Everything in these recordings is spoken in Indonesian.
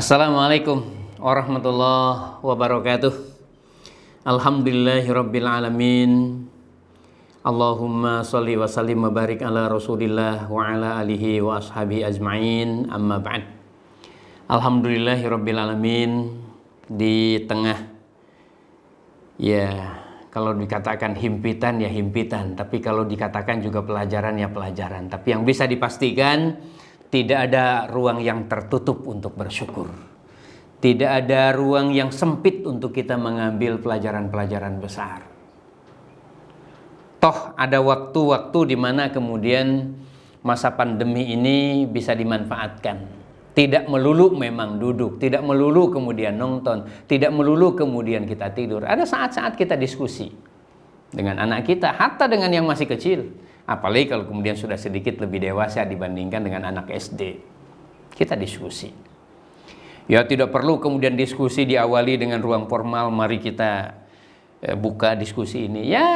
Assalamualaikum warahmatullahi wabarakatuh. Alhamdulillahirabbil alamin. Allahumma sholli wa sallim wa barik ala Rasulillah wa ala alihi wa ashabihi ajmain. Amma ba'd. Alhamdulillahirabbil alamin. Di tengah kalau dikatakan himpitan ya himpitan, tapi kalau dikatakan juga pelajaran ya pelajaran. Tapi yang bisa dipastikan, tidak ada ruang yang tertutup untuk bersyukur. Tidak ada ruang yang sempit untuk kita mengambil pelajaran-pelajaran besar. Toh ada waktu-waktu di mana kemudian masa pandemi ini bisa dimanfaatkan. Tidak melulu memang duduk, tidak melulu kemudian nonton, tidak melulu kemudian kita tidur. Ada saat-saat kita diskusi dengan anak kita, hatta dengan yang masih kecil. Apalagi kalau kemudian sudah sedikit lebih dewasa dibandingkan dengan anak SD. Kita diskusi. Ya tidak perlu kemudian diskusi diawali dengan ruang formal, mari kita buka diskusi ini. Ya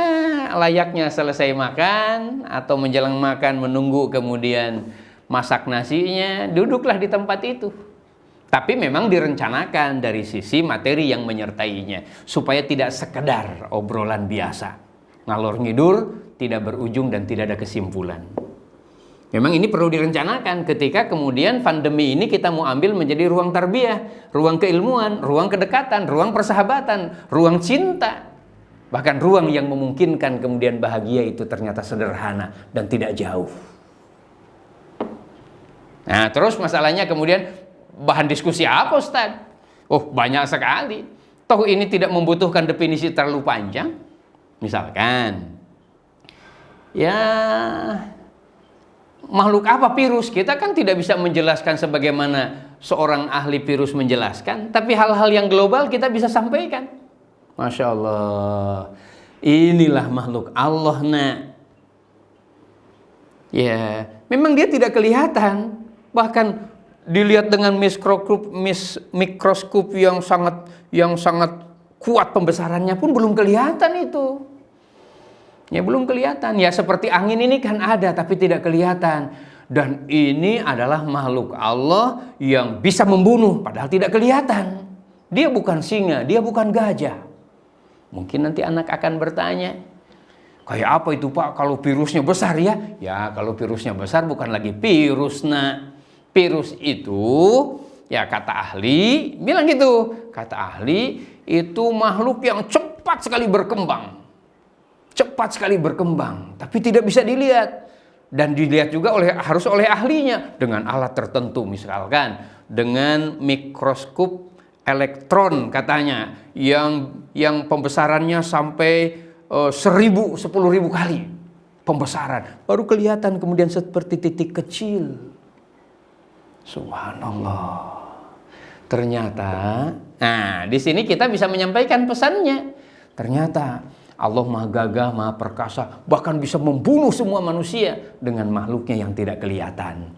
layaknya selesai makan atau menjelang makan menunggu kemudian masak nasinya, duduklah di tempat itu. Tapi memang direncanakan dari sisi materi yang menyertainya, supaya tidak sekedar obrolan biasa, ngalor ngidur, tidak berujung dan tidak ada kesimpulan. Memang ini perlu direncanakan ketika kemudian pandemi ini kita mau ambil menjadi ruang tarbiyah, ruang keilmuan, ruang kedekatan, ruang persahabatan, ruang cinta. Bahkan ruang yang memungkinkan kemudian bahagia itu ternyata sederhana dan tidak jauh. Nah terus masalahnya kemudian bahan diskusi apa Ustaz? Oh banyak sekali. Toh ini tidak membutuhkan definisi terlalu panjang. Misalkan, ya makhluk apa virus? Kita kan tidak bisa menjelaskan sebagaimana seorang ahli virus menjelaskan. Tapi hal-hal yang global kita bisa sampaikan. Masya Allah, inilah makhluk Allah nak. Ya, memang dia tidak kelihatan. Bahkan dilihat dengan mikroskop yang sangat kuat pembesarannya pun belum kelihatan itu. Ya belum kelihatan. Ya seperti angin ini kan ada tapi tidak kelihatan. Dan ini adalah makhluk Allah yang bisa membunuh padahal tidak kelihatan. Dia bukan singa, dia bukan gajah. Mungkin nanti anak akan bertanya, kayak apa itu Pak kalau virusnya besar ya? Ya kalau virusnya besar bukan lagi virus nak. Virus itu ya kata ahli, bilang gitu. Kata ahli itu makhluk yang cepat sekali berkembang. Cepat sekali berkembang, tapi tidak bisa dilihat. Dan dilihat juga harus oleh ahlinya dengan alat tertentu, misalkan dengan mikroskop elektron katanya yang pembesarannya sampai 10.000 kali pembesaran. Baru kelihatan kemudian seperti titik kecil. Subhanallah. Ternyata, nah di sini kita bisa menyampaikan pesannya. Ternyata Allah Maha Gagah, Maha Perkasa, bahkan bisa membunuh semua manusia dengan makhluknya yang tidak kelihatan.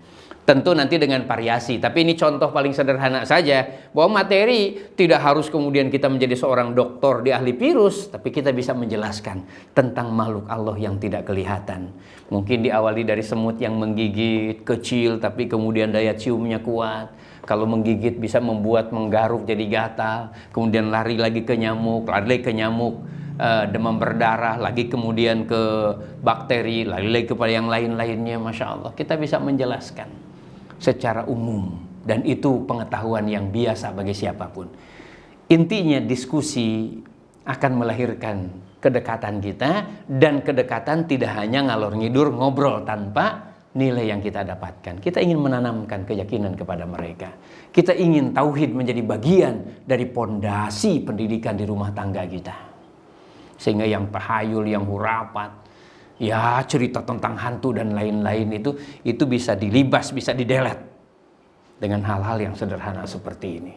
Tentu nanti dengan variasi, tapi ini contoh paling sederhana saja, bahwa materi tidak harus kemudian kita menjadi seorang doktor di ahli virus, tapi kita bisa menjelaskan tentang makhluk Allah yang tidak kelihatan. Mungkin diawali dari semut yang menggigit, kecil, tapi kemudian daya ciumnya kuat. Kalau menggigit bisa membuat menggaruk jadi gatal, kemudian lari lagi ke nyamuk, demam berdarah, lagi kemudian ke bakteri, lagi kepada yang lain-lainnya. Masya Allah, kita bisa menjelaskan secara umum, dan itu pengetahuan yang biasa bagi siapapun. Intinya diskusi akan melahirkan kedekatan kita, dan kedekatan tidak hanya ngalor ngidur ngobrol tanpa nilai yang kita dapatkan. Kita ingin menanamkan keyakinan kepada mereka. Kita ingin tauhid menjadi bagian dari pondasi pendidikan di rumah tangga kita. Sehingga yang tahayul, yang hurapat, ya cerita tentang hantu dan lain-lain itu bisa dilibas, bisa didelet dengan hal-hal yang sederhana seperti ini.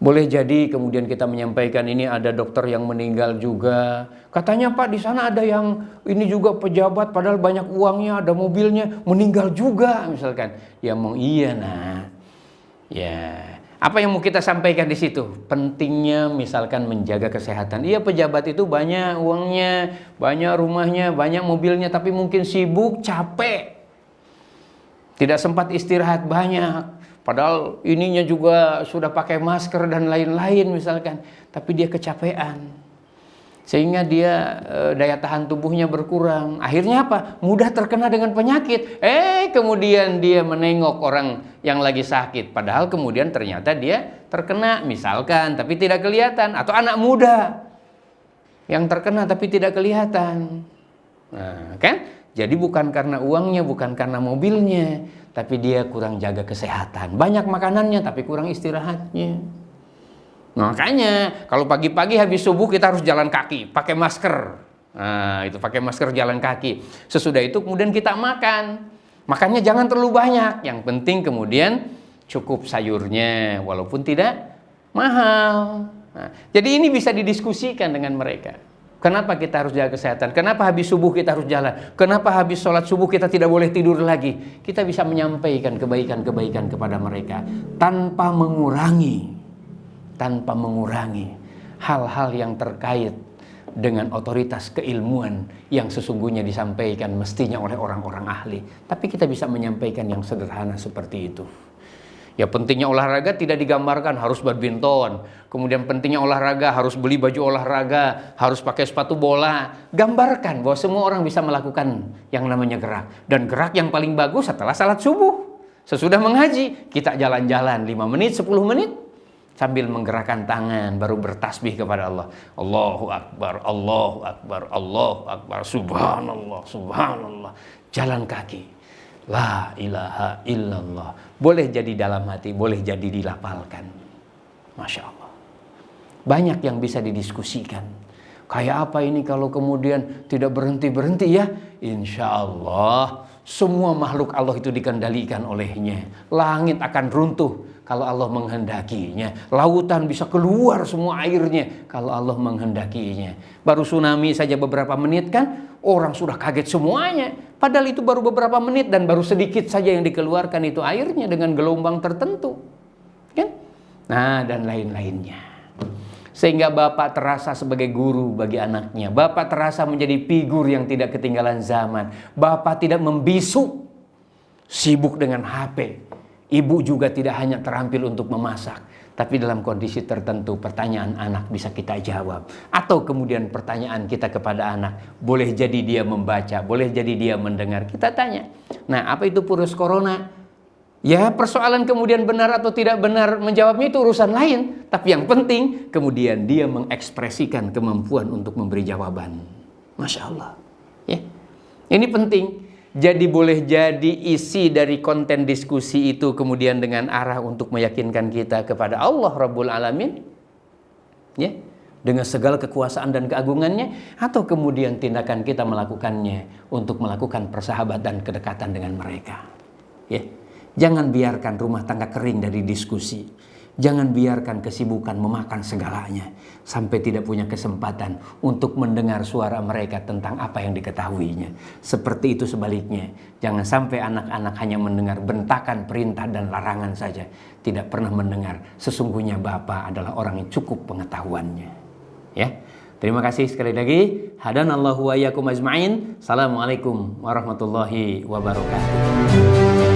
Boleh jadi kemudian kita menyampaikan ini ada dokter yang meninggal juga. Katanya Pak di sana ada yang ini juga pejabat padahal banyak uangnya, ada mobilnya, meninggal juga misalkan. Ya mau iya nah. Ya, apa yang mau kita sampaikan di situ? Pentingnya misalkan menjaga kesehatan. Iya pejabat itu banyak uangnya, banyak rumahnya, banyak mobilnya, tapi mungkin sibuk, capek. Tidak sempat istirahat banyak. Padahal ininya juga sudah pakai masker dan lain-lain misalkan, tapi dia kecapean. Sehingga dia daya tahan tubuhnya berkurang. Akhirnya apa? Mudah terkena dengan penyakit. Kemudian dia menengok orang yang lagi sakit. Padahal kemudian ternyata dia terkena misalkan, tapi tidak kelihatan. Atau anak muda yang terkena tapi tidak kelihatan. Nah, kan? Jadi bukan karena uangnya, bukan karena mobilnya, tapi dia kurang jaga kesehatan. Banyak makanannya tapi kurang istirahatnya. Nah, makanya kalau pagi-pagi habis subuh kita harus jalan kaki, pakai masker. Nah, itu pakai masker jalan kaki. Sesudah itu kemudian kita makan. Makannya jangan terlalu banyak. Yang penting kemudian cukup sayurnya walaupun tidak mahal. Nah, jadi ini bisa didiskusikan dengan mereka. Kenapa kita harus jaga kesehatan? Kenapa habis subuh kita harus jalan? Kenapa habis sholat subuh kita tidak boleh tidur lagi? Kita bisa menyampaikan kebaikan-kebaikan kepada mereka tanpa mengurangi hal-hal yang terkait dengan otoritas keilmuan yang sesungguhnya disampaikan mestinya oleh orang-orang ahli. Tapi kita bisa menyampaikan yang sederhana seperti itu. Ya, pentingnya olahraga tidak digambarkan harus badminton. Kemudian pentingnya olahraga harus beli baju olahraga, harus pakai sepatu bola. Gambarkan bahwa semua orang bisa melakukan yang namanya gerak. Dan gerak yang paling bagus setelah salat subuh. Sesudah mengaji, kita jalan-jalan 5 menit, 10 menit. Sambil menggerakkan tangan, baru bertasbih kepada Allah. Allahu Akbar, Allahu Akbar, Allahu Akbar, Subhanallah, Subhanallah. Jalan kaki. La ilaha illallah. Boleh jadi dalam hati, boleh jadi dilafalkan. Masya Allah. Banyak yang bisa didiskusikan. Kayak apa ini kalau kemudian tidak berhenti-berhenti ya? Insya Allah semua makhluk Allah itu dikendalikan olehnya. Langit akan runtuh kalau Allah menghendakinya. Lautan bisa keluar semua airnya kalau Allah menghendakinya. Baru tsunami saja beberapa menit kan, orang sudah kaget semuanya. Padahal itu baru beberapa menit dan baru sedikit saja yang dikeluarkan itu airnya dengan gelombang tertentu. Kan? Nah, dan lain-lainnya. Sehingga Bapak terasa sebagai guru bagi anaknya. Bapak terasa menjadi figur yang tidak ketinggalan zaman. Bapak tidak membisu, sibuk dengan HP. Ibu juga tidak hanya terampil untuk memasak, tapi dalam kondisi tertentu pertanyaan anak bisa kita jawab. Atau kemudian pertanyaan kita kepada anak, boleh jadi dia membaca, boleh jadi dia mendengar. Kita tanya, nah apa itu virus corona? Ya, persoalan kemudian benar atau tidak benar menjawabnya itu urusan lain. Tapi yang penting kemudian dia mengekspresikan kemampuan untuk memberi jawaban. Masya Allah. Ya. Ini penting. Jadi boleh jadi isi dari konten diskusi itu kemudian dengan arah untuk meyakinkan kita kepada Allah Rabbul Alamin. Ya. Dengan segala kekuasaan dan keagungannya. Atau kemudian tindakan kita melakukannya untuk melakukan persahabatan dan kedekatan dengan mereka. Ya. Jangan biarkan rumah tangga kering dari diskusi. Jangan biarkan kesibukan memakan segalanya sampai tidak punya kesempatan untuk mendengar suara mereka tentang apa yang diketahuinya. Seperti itu sebaliknya. Jangan sampai anak-anak hanya mendengar bentakan perintah dan larangan saja. Tidak pernah mendengar sesungguhnya Bapa adalah orang yang cukup pengetahuannya. Ya. Terima kasih sekali lagi. Hadanallahu wa iyyakum ajma'in. Assalamualaikum warahmatullahi wabarakatuh.